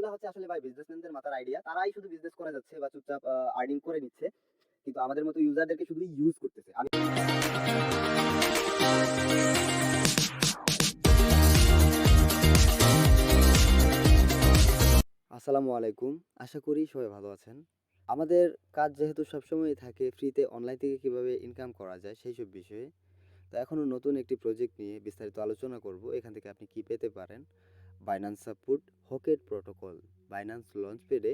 এগুলো হচ্ছে আসলে ভাই বিজনেসম্যানদের মাথার আইডিয়া, তারাই শুধু বিজনেস করে যাচ্ছে বা চুপচাপ আর্নিং করে নিচ্ছে, কিন্তু আমাদের মতো ইউজারদেরকে শুধু ইউজ করতেছে। আমি আসসালামু আলাইকুম, আশা করি সবাই ভালো আছেন। আমাদের কাজ যেহেতু সবসময় থাকে ফ্রিতে অনলাইন থেকে কিভাবে ইনকাম করা যায় সেই সব বিষয়ে, তো এখনও নতুন একটি প্রজেক্ট নিয়ে বিস্তারিত আলোচনা করব। এখান থেকে আপনি কি পেতে পারেন? Binance support Hooked protocol, Binance লঞ্চপ্যাডে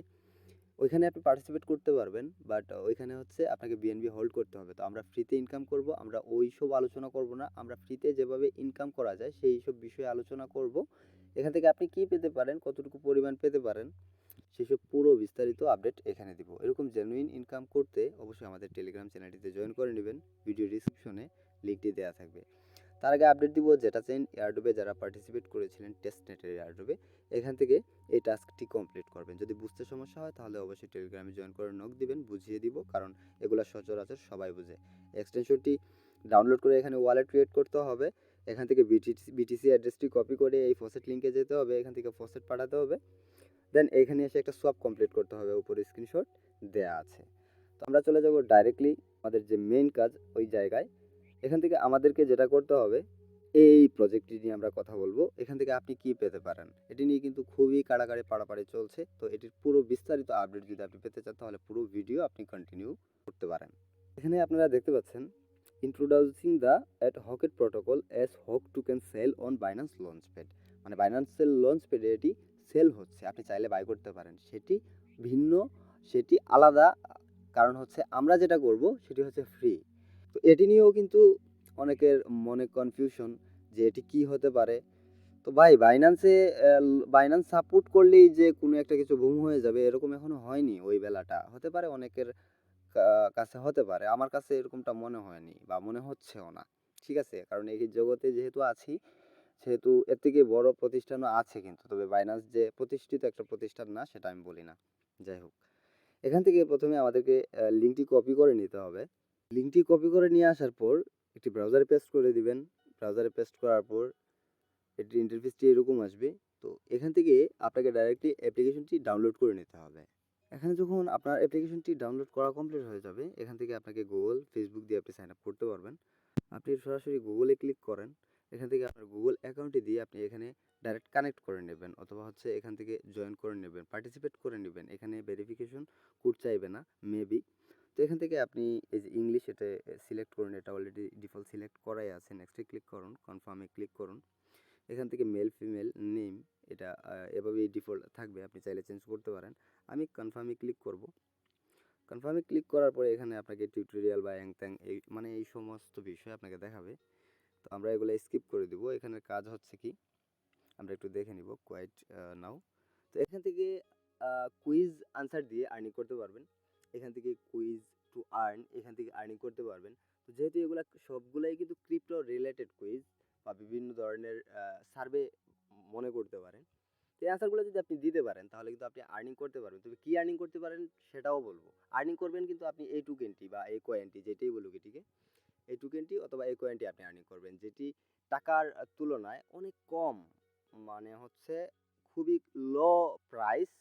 ওইখানে আপনি পার্টিসিপেট করতে পারবেন, বাট ওইখানে হচ্ছে আপনাকে বিএনবি হোল্ড করতে হবে। তো আমরা ফ্রিতে ইনকাম করব, আমরা ওই সব আলোচনা করব না, আমরা ফ্রিতে যেভাবে ইনকাম করা যায় সেই সব বিষয়ে আলোচনা করব। এখান থেকে আপনি কি পেতে পারেন, কতটুকু পরিমাণ পেতে পারেন, সেসব পুরো বিস্তারিত আপডেট এখানে দিব। এরকম জেনুইন ইনকাম করতে অবশ্যই আমাদের টেলিগ্রাম চ্যানেলটিতে জয়েন করে নেবেন, ভিডিও ডিসক্রিপশনে লিঙ্কটি দেওয়া থাকবে। তার আগে আপডেট দিব, যেটা চেন এয়ারড্রপে যারা পার্টিসিপেট করেছিলেন টেস্টনেটের এয়ারড্রপে, এখান থেকে এই টাস্কটি কমপ্লিট করবেন। যদি বুঝতে সমস্যা হয় তাহলে অবশ্যই টেলিগ্রামে জয়েন করে নক দিবেন, বুঝিয়ে দিব, কারণ এগুলো সচরাচর সবাই বুঝে। এক্সটেনশনটি ডাউনলোড করে এখানে ওয়ালেট ক্রিয়েট করতে হবে। এখান থেকে বিটিসি অ্যাড্রেসটি কপি করে এই ফসেট লিঙ্কে যেতে হবে, এখান থেকে ফসেট পাঠাতে হবে, দেন এখানে এসে একটা সোয়াপ কমপ্লিট করতে হবে, উপরে স্ক্রিনশট দেয়া আছে। তো আমরা চলে যাব ডাইরেক্টলি আমাদের যে মেইন কাজ ওই জায়গায়। এখান থেকে আমাদেরকে যেটা করতে হবে, এই প্রজেক্টটি নিয়ে আমরা কথা বলবো। এখান থেকে আপনি কি পেতে পারেন এটি নিয়ে কিন্তু খুবই কাড়াকাড়ি পাড়াপাড়ি চলছে। তো এটির পুরো বিস্তারিত আপডেট যদি আপনি পেতে চান তাহলে পুরো ভিডিও আপনি কন্টিনিউ করতে পারেন। এখানে আপনারা দেখতে পাচ্ছেন, ইন্ট্রোডিউসিং দ্য এট হকেট প্রোটোকল এস hook token sale on Binance Launchpad, মানে বাইন্যান্সের লঞ্চপ্যাডে এটি সেল হচ্ছে, আপনি চাইলে বাই করতে পারেন। সেটি ভিন্ন, সেটি আলাদা, কারণ হচ্ছে আমরা যেটা করব সেটি হচ্ছে ফ্রি। তো এটি নিয়েও কিন্তু অনেকের মনে কনফিউশন যে এটি কি হতে পারে। তো ভাই বাইন্যান্স সাপোর্ট করলেই যে কোনো একটা কিছু বুম হয়ে যাবে এরকম এখনো হয়নি। ওই বেলাটা হতে পারে অনেকের কাছে, হতে পারে, আমার কাছে এরকমটা মনে হয়নি বা মনে হচ্ছেও না। ঠিক আছে, কারণ এই জগতে যেহেতু আছি, সেহেতু এর থেকে বড় প্রতিষ্ঠানও আছে কিন্তু, তবে বাইন্যান্স যে প্রতিষ্ঠিত একটা প্রতিষ্ঠান না সেটা আমি বলি না। যাই হোক, এখান থেকে প্রথমে আমাদেরকে লিঙ্কটি কপি করে নিতে হবে। লিঙ্কটি কপি করে নিয়ে আসার পর একটি ব্রাউজারে পেস্ট করে দিবেন। ব্রাউজারে পেস্ট করার পর এটির ইন্টারফেসটি এরকম আসবে। তো এখান থেকে আপনাকে ডাইরেক্টলি অ্যাপ্লিকেশনটি ডাউনলোড করে নিতে হবে। এখানে যখন আপনার অ্যাপ্লিকেশনটি ডাউনলোড করা কমপ্লিট হয়ে যাবে, এখান থেকে আপনাকে গুগল, ফেসবুক দিয়ে আপনি সাইন আপ করতে পারবেন। আপনি সরাসরি গুগলে ক্লিক করেন, এখান থেকে আপনার গুগল অ্যাকাউন্টটি দিয়ে আপনি এখানে ডাইরেক্ট কানেক্ট করে নেবেন, অথবা হচ্ছে এখান থেকে জয়েন করে নেবেন, পার্টিসিপেট করে নেবেন। এখানে ভেরিফিকেশন কোড চাইবে না মেবি। তো এখান থেকে আপনি এই যে ইংলিশ এটা সিলেক্ট করুন, এটা অলরেডি ডিফল্ট সিলেক্ট করাই আছে। নেক্সটে ক্লিক করুন, কনফার্মে ক্লিক করুন। এখান থেকে মেল ফিমেল নেম এটা এভাবেই ডিফল্ট থাকবে, আপনি চাইলে চেঞ্জ করতে পারেন। আমি কনফার্মে ক্লিক করব। কনফার্মে ক্লিক করার পরে এখানে আপনাকে টিউটোরিয়াল বা হ্যাং ত্যাং এই মানে এই সমস্ত বিষয় আপনাকে দেখাবে। তো আমরা এগুলো স্কিপ করে দিব। এখানের কাজ হচ্ছে কি আমরা একটু দেখে নিব, কোয়াইট নাও। তো এখান থেকে কুইজ আনসার দিয়ে আর্নিং করতে পারবেন। এখান থেকে কুইজ টু আর্ন, এখান থেকে আর্নিং করতে পারবেন। তো যেহেতু এগুলো সবগুলাই কিন্তু ক্রিপ্টো রিলেটেড কুইজ বা বিভিন্ন ধরনের সার্ভে মনে করতে পারেন। তো এই আনসারগুলো যদি আপনি দিতে পারেন তাহলে কিন্তু আপনি আর্নিং করতে পারবেন। তবে কি আর্নিং করতে পারেন সেটাও বলবো। আর্নিং করবেন কিন্তু আপনি এই টোকেনটি বা এই কয়েনটি, যেটাই বলুক এটিকে, এই টোকেনটি অথবা এই কয়েনটি আপনি আর্নিং করবেন, যেটি টাকার তুলনায় অনেক কম, মানে হচ্ছে খুবই লো প্রাইস।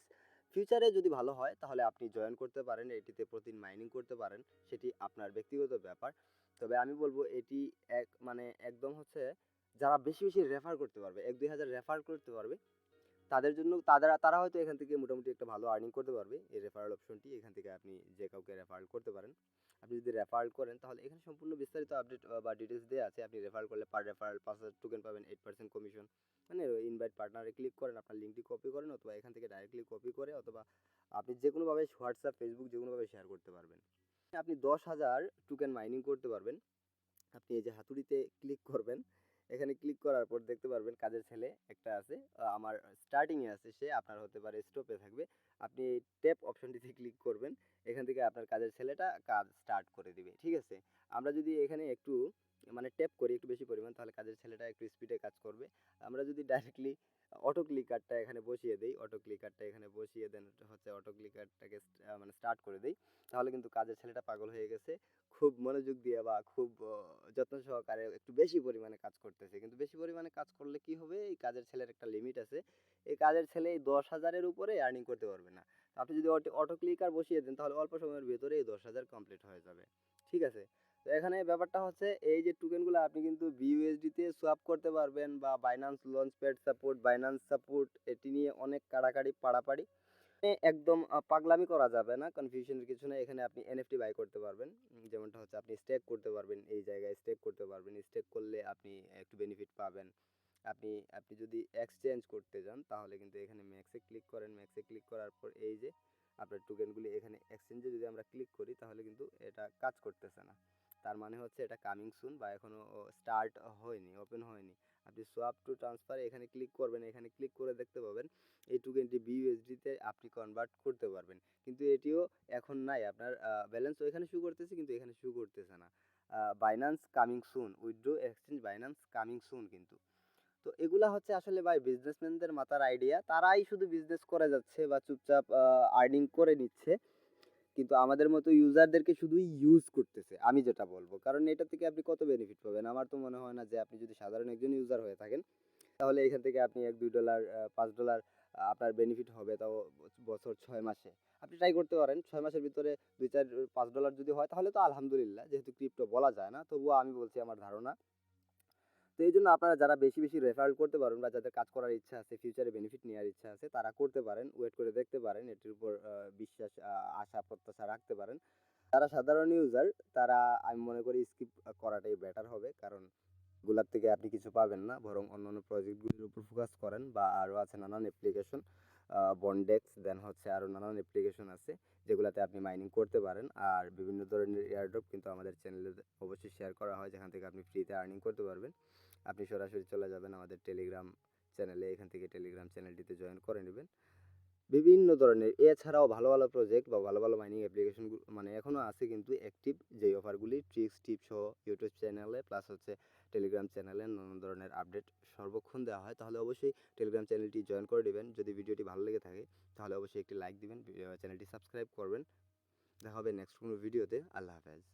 ফিউচারে যদি ভালো হয় তাহলে আপনি জয়েন করতে পারেন, এটিতে প্রতিদিন মাইনিং করতে পারেন, সেটি আপনার ব্যক্তিগত ব্যাপার। তবে আমি বলবো এটি মানে একদম হচ্ছে যারা বেশি বেশি রেফার করতে পারবে, 1-2 হাজার রেফার করতে পারবে, তাদের জন্য তারা হয়তো এখান থেকে মোটামুটি একটা ভালো আর্নিং করতে পারবে। এই রেফারেল অপশনটি, এখান থেকে আপনি যে কাউকে রেফারেল করতে পারেন। আপনি যদি রেফারেল করেন তাহলে এখানে সম্পূর্ণ বিস্তারিত আপডেট বা ডিটেলস দেওয়া আছে। আপনি রেফারেল করলে পার রেফারেল 5,000 টোকেন পাবেন, 8% কমিশন। মানে ইনভাইট পার্টনারে ক্লিক করেন, আপনার লিঙ্কটি কপি করেন, অথবা এখান থেকে ডাইরেক্টলি কপি করে, অথবা আপনি যে কোনোভাবে হোয়াটসঅ্যাপ, ফেসবুক যে কোনোভাবে শেয়ার করতে পারবেন। আপনি 10,000 টোকেন মাইনিং করতে পারবেন। আপনি এই যে হাতুড়িতে ক্লিক করবেন, এখানে ক্লিক করার পর দেখতে পারবেন কাজের ছেলে একটা আছে, আমার স্টার্টিংয়ে আছে, সে আপনার হতে পারে স্টপে থাকবে। আপনি ট্যাপ অপশনটিতে ক্লিক করবেন, এখান থেকে আপনার কাজের ছেলেটা কাজ স্টার্ট করে দিবে। ঠিক আছে, আমরা যদি এখানে একটু মানে ট্যাপ করি একটু বেশি পরিমাণ, তাহলে কাজের ছেলেটা একটু স্পিডে কাজ করবে। আমরা যদি ডাইরেক্টলি অটো ক্লিকারটা এখানে বসিয়ে দেই, অটো ক্লিকারটা এখানে বসিয়ে দেন হচ্ছে অটো ক্লিকারটাকে মানে স্টার্ট করে দেই, তাহলে কিন্তু কাজের ছেলেটা পাগল হয়ে গেছে, খুব মনোযোগ দিয়ে বা খুব যত্ন সহকারে একটু বেশি পরিমাণে কাজ করতেছে। কিন্তু বেশি পরিমাণে কাজ করলে কি হবে, এই কাজের ছেলের একটা লিমিট আছে, এই কাজের ছেলে এই 10,000-এর উপরে আর্নিং করতে পারবে না। আপনি যদি অটো ক্লিকার বসিয়ে দেন তাহলে অল্প সময়ের ভেতরে এই 10,000 কমপ্লিট হয়ে যাবে। ঠিক আছে, তো এখানে ব্যাপারটা হচ্ছে এই যে টোকেনগুলো আপনি কিন্তু বিইউএসডি তে সোয়াপ করতে পারবেন, বা Binance launchpad support, Binance support, এটি নিয়ে অনেক কাড়াকাড়ি পাড়াপাড়ি একদম পাগলামি করা যাবে না, কনফিউশনের কিছু নেই। এখানে আপনি এনএফটি বাই করতে পারবেন, যেমনটা হচ্ছে আপনি স্টেক করতে পারবেন, এই জায়গায় স্টেক করতে পারবেন, স্টেক করলে আপনি একটু বেনিফিট পাবেন। আপনি আপনি যদি এক্সচেঞ্জ করতে যান তাহলে কিন্তু এখানে ম্যাক্সে ক্লিক করেন, ম্যাক্সে ক্লিক করার পর এই যে আপনার টোকেনগুলি এখানে এক্সচেঞ্জে যদি আমরা ক্লিক করি তাহলে কিন্তু এটা কাজ করতেছে না, তার মানে হচ্ছে এটা কামিং সুন বা এখনো স্টার্ট হয়নি, ওপেন হয়নি। আপনি সোয়াপ টু ট্রান্সফার এখানে ক্লিক করবেন, এখানে ক্লিক করে দেখতে পাবেন এই টোকেনটি বিইউএসডিতে আপনি কনভার্ট করতে পারবেন, কিন্তু এটিও এখন নাই, আপনার ব্যালেন্স এখানে শু করতেছে কিন্তু এখানে শু করতেছে না। Binance coming soon, withdraw exchange Binance coming soon কিন্তু। তো এগুলা হচ্ছে আসলে ভাই বিজনেসম্যানদের মাথার আইডিয়া, তারাই শুধু বিজনেস করে যাচ্ছে বা চুপচাপ আর্নিং করে নিচ্ছে, কিন্তু আমাদের মতো ইউজারদেরকে শুধুই ইউজ করতেছে, আমি যেটা বলবো। কারণ এটা থেকে আপনি কত বেনিফিট পাবেন, আমার তো মনে হয় না যে আপনি যদি সাধারণ একজন ইউজার হয়ে থাকেন তাহলে এখান থেকে আপনি $1-2 $5 আপনার বেনিফিট হবে, তাও বছর 6 মাসে। আপনি ট্রাই করতে পারেন, 6 মাসের ভিতরে $2-4-5 যদি হয় তাহলে তো আলহামদুলিল্লাহ, যেহেতু ক্রিপ্টো বলা যায় না, তবুও আমি বলছি আমার ধারণা। তো এই জন্য আপনারা যারা বেশি বেশি রেফারেল করতে পারেন বা যাদের কাজ করার ইচ্ছা আছে, ফিউচারে বেনিফিট নেওয়ার ইচ্ছা আছে, তারা করতে পারেন, ওয়েট করে দেখতে পারেন, এটির উপর বিশ্বাস, আশা প্রত্যাশা রাখতে পারেন। যারা সাধারণ ইউজার তারা আমি মনে করি স্কিপ করাটাই বেটার হবে, কারণ গুলার থেকে আপনি কিছু পাবেন না, বরং অন্যান্য প্রজেক্টগুলির উপর ফোকাস করেন, বা আরও আছে নানান অ্যাপ্লিকেশন, বন্ডেক্স, দেন হচ্ছে আরও নানান অ্যাপ্লিকেশন আছে যেগুলাতে আপনি মাইনিং করতে পারেন। আর বিভিন্ন ধরনের এয়ারড্রপ কিন্তু আমাদের চ্যানেলে অবশ্যই শেয়ার করা হয়, যেখান থেকে আপনি ফ্রিতে আর্নিং করতে পারবেন। আপনি সরাসরি চলে যাবেন আমাদের টেলিগ্রাম চ্যানেলে, এখান থেকে টেলিগ্রাম চ্যানেলটিতে জয়েন করে নেবেন। বিভিন্ন ধরনের এছাড়াও ভালো ভালো প্রজেক্ট বা ভালো ভালো মাইনিং অ্যাপ্লিকেশন মানে এখনও আছে কিন্তু অ্যাক্টিভ, যেই অফারগুলি ট্রিক্স টিপ সহ ইউটিউব চ্যানেলে প্লাস হচ্ছে টেলিগ্রাম চ্যানেলে নানান ধরনের আপডেট সর্বক্ষণ দেওয়া হয়। তাহলে অবশ্যই টেলিগ্রাম চ্যানেলটি জয়েন করে দেবেন। যদি ভিডিওটি ভালো লেগে থাকে তাহলে অবশ্যই একটি লাইক দিবেন, চ্যানেলটি সাবস্ক্রাইব করবেন। দেখা হবে নেক্সট কোনো ভিডিওতে। আল্লাহ হাফেজ।